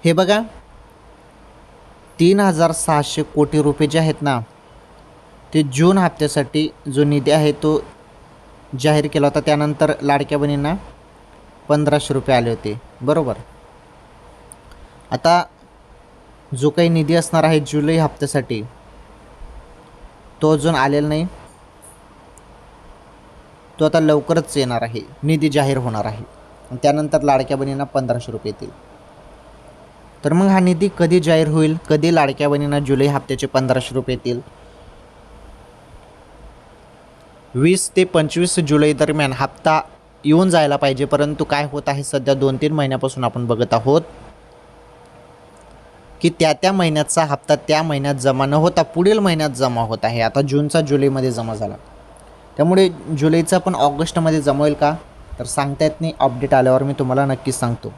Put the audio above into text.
हे बघा 3,600 कोटी रुपये जे आहेत ना, ते जून हप्त्यासाठी जो निधी आहे तो जाहीर केला होता. त्यानंतर लाडक्या बहिणींना 1,500 रुपये आले होते, बरोबर. आता जो काही निधी असणार आहे जुलै हप्त्यासाठी तो अजून आलेला नाही. तो आता लवकरच येणार आहे, निधी जाहीर होणार आहे. आणि त्यानंतर लाडक्या बहिणींना 1,500 रुपये येतील. तर मग हा निधी कधी जाहीर होईल, कधी लाडक्या बहिणींना जुलै हप्त्याचे 1,500 रुपये येतील? 20 ते 25 जुलै दरम्यान हप्ता येऊन जायला पाहिजे. परंतु काय होत आहे, सध्या 2-3 महिन्यापासून आपण बघत आहोत की त्या महिन्याचा हप्ता त्या महिन्यात जमा न होता पुढील महिन्यात जमा होत आहे. आता जूनचा जुलैमध्ये जमा झाला, त्यामुळे जुलैचा पण ऑगस्टमध्ये जमा होईल का तर सांगता येत नाही. अपडेट आल्यावर मी तुम्हाला नक्कीच सांगतो.